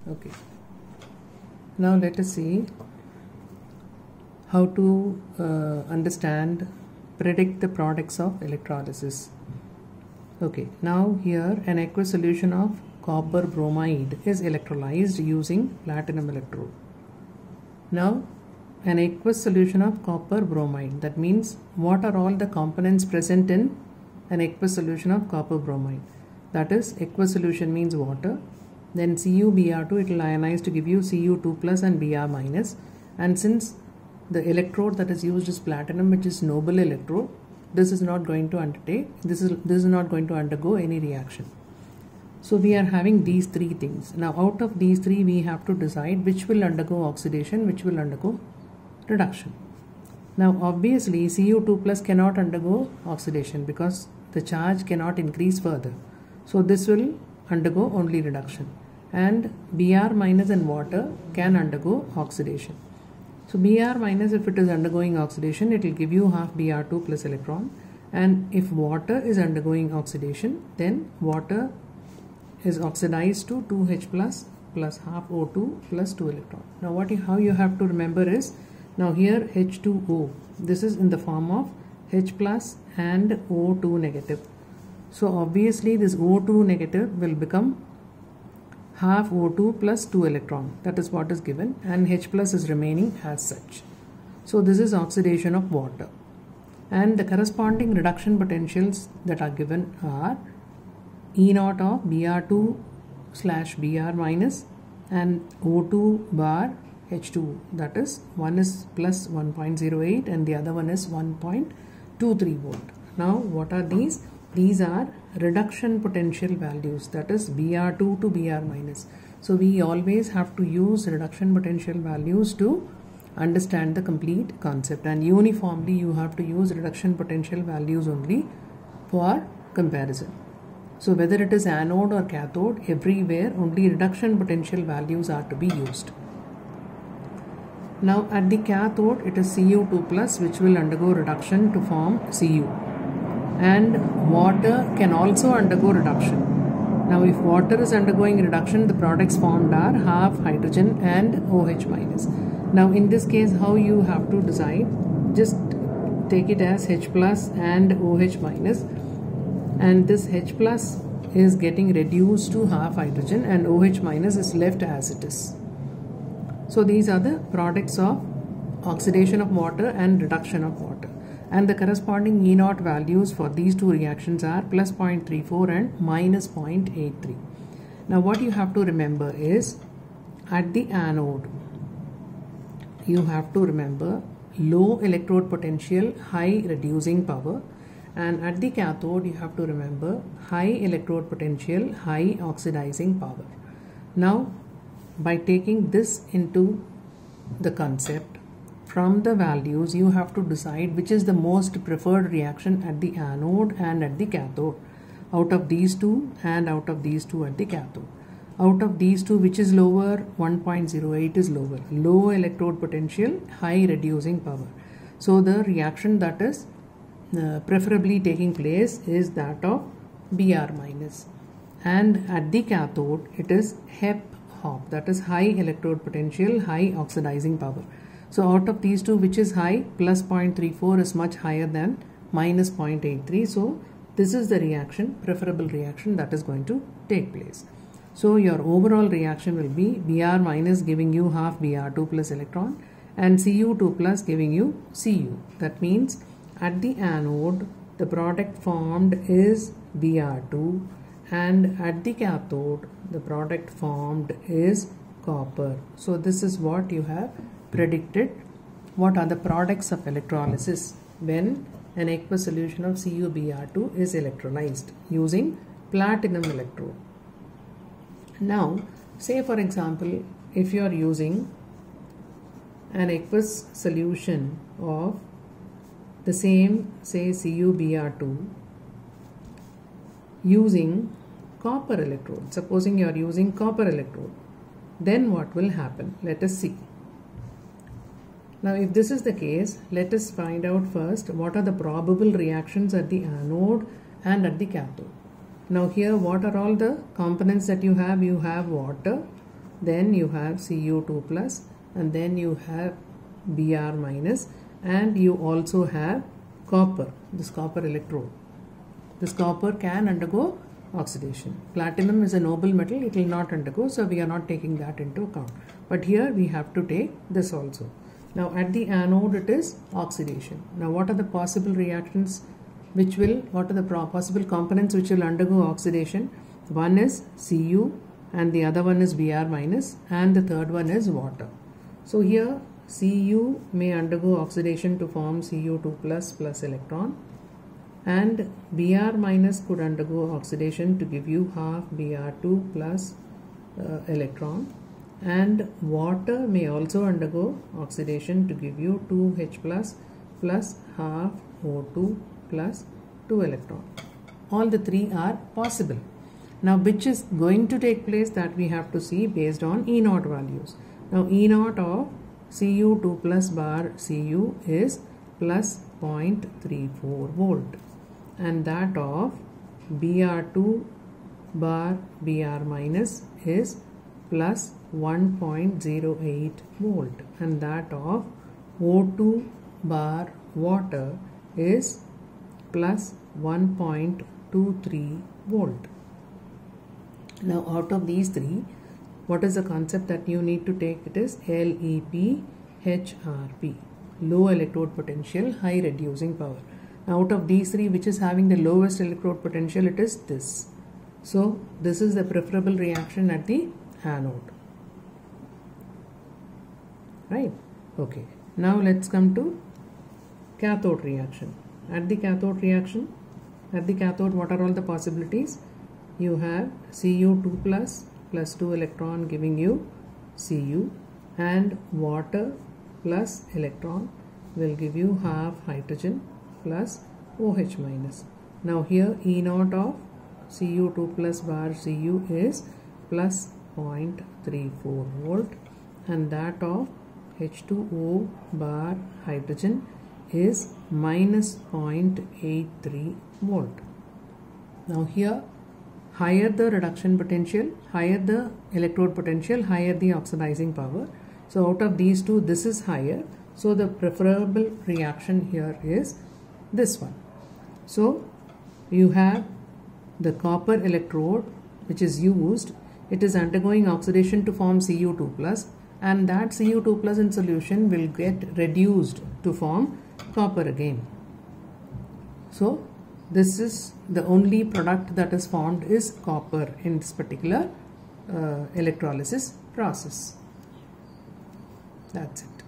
Okay, now let us see how to predict the products of electrolysis. Okay, now here an aqueous solution of copper bromide is electrolyzed using platinum electrode. Now an aqueous solution of copper bromide, that means what are all the components present in an aqueous solution of copper bromide? That is, aqueous solution means water, then CuBr2, it will ionize to give you Cu2 plus and Br minus, and since the electrode that is used is platinum, which is noble electrode, this is not going to undergo any reaction. So we are having these three things. Now out of these three we have to decide which will undergo oxidation, which will undergo reduction. Now obviously Cu2 plus cannot undergo oxidation because the charge cannot increase further. So this will undergo only reduction, and Br minus and water can undergo oxidation. So Br minus, if it is undergoing oxidation, it will give you half Br2 plus electron, and if water is undergoing oxidation, then water is oxidized to 2H plus half O2 plus 2 electron. Now how you have to remember is, now here H2O, this is in the form of H plus and O2 negative. So obviously this O2 negative will become half O2 plus 2 electron. That is what is given, and H plus is remaining as such. So this is oxidation of water, and the corresponding reduction potentials that are given are E naught of Br2 slash Br minus and O2 bar H2. That is, one is plus 1.08 and the other one is 1.23 volt. Now what are these? These are reduction potential values, that is Br2 to Br minus. So we always have to use reduction potential values to understand the complete concept, and uniformly you have to use reduction potential values only for comparison. So whether it is anode or cathode, everywhere only reduction potential values are to be used. Now at the cathode it is Cu2 plus, which will undergo reduction to form Cu. And water can also undergo reduction. Now if water is undergoing reduction, the products formed are half hydrogen and OH minus. Now in this case, how you have to decide? Just take it as H plus and OH minus, and this H plus is getting reduced to half hydrogen and OH minus is left as it is. So these are the products of oxidation of water and reduction of water. And the corresponding E naught values for these two reactions are plus 0.34 and minus 0.83. Now what you have to remember is, at the anode you have to remember low electrode potential, high reducing power, and at the cathode you have to remember high electrode potential, high oxidizing power. Now by taking this into the concept, from the values you have to decide which is the most preferred reaction at the anode and at the cathode, out of these two and out of these two at the cathode. Out of these two, which is lower? 1.08 is lower, low electrode potential, high reducing power. So the reaction that is preferably taking place is that of Br minus, and at the cathode it is HEP-HOP, that is high electrode potential, high oxidizing power. So out of these two, which is high? Plus 0.34 is much higher than minus 0.83. So this is the reaction, preferable reaction that is going to take place. So your overall reaction will be Br minus giving you half Br2 plus electron and Cu2 plus giving you Cu. That means at the anode the product formed is Br2, and at the cathode the product formed is copper. So this is what you have predicted. What are the products of electrolysis when an aqueous solution of CuBr2 is electrolyzed using platinum electrode? Now say for example, if you are using an aqueous solution of the same, say CuBr2, using copper electrode, supposing you are using copper electrode, then what will happen? Let us see. Now if this is the case, let us find out first what are the probable reactions at the anode and at the cathode. Now here what are all the components that you have? You have water, then you have Cu2 plus, and then you have Br minus, and you also have copper, this copper electrode. This copper can undergo oxidation. Platinum is a noble metal, it will not undergo, so we are not taking that into account. But here we have to take this also. Now at the anode it is oxidation. Now what are the possible reactions what are the possible components which will undergo oxidation? One is Cu and the other one is Br minus, and the third one is water. So here Cu may undergo oxidation to form Cu2 plus electron, and Br minus could undergo oxidation to give you half Br2 plus electron, and water may also undergo oxidation to give you 2H plus half O2 plus 2 electron. All the three are possible. Now which is going to take place, that we have to see based on E0 values. Now E0 of Cu2 plus bar Cu is plus 0.34 volt, and that of Br2 bar Br minus is plus 1.08 volt, and that of O2 bar water is plus 1.23 volt. Now out of these three, what is the concept that you need to take? It is LEP HRP, low electrode potential, high reducing power. Now out of these three, which is having the lowest electrode potential? It is this. So this is the preferable reaction at the anode. Right? Okay. Now let's come to cathode reaction. At the cathode reaction, what are all the possibilities? You have Cu2 plus 2 electron giving you Cu, and water plus electron will give you half hydrogen plus OH minus. Now here E0 of Cu2 plus bar Cu is plus 0.34 volt, and that of H2O bar hydrogen is minus 0.83 volt. Now here, higher the reduction potential, higher the electrode potential, higher the oxidizing power. So out of these two, this is higher. So the preferable reaction here is this one. So you have the copper electrode which is used. It is undergoing oxidation to form Cu2 plus, and that Cu2 plus in solution will get reduced to form copper again. So this is the only product that is formed is copper in this particular electrolysis process. That's it.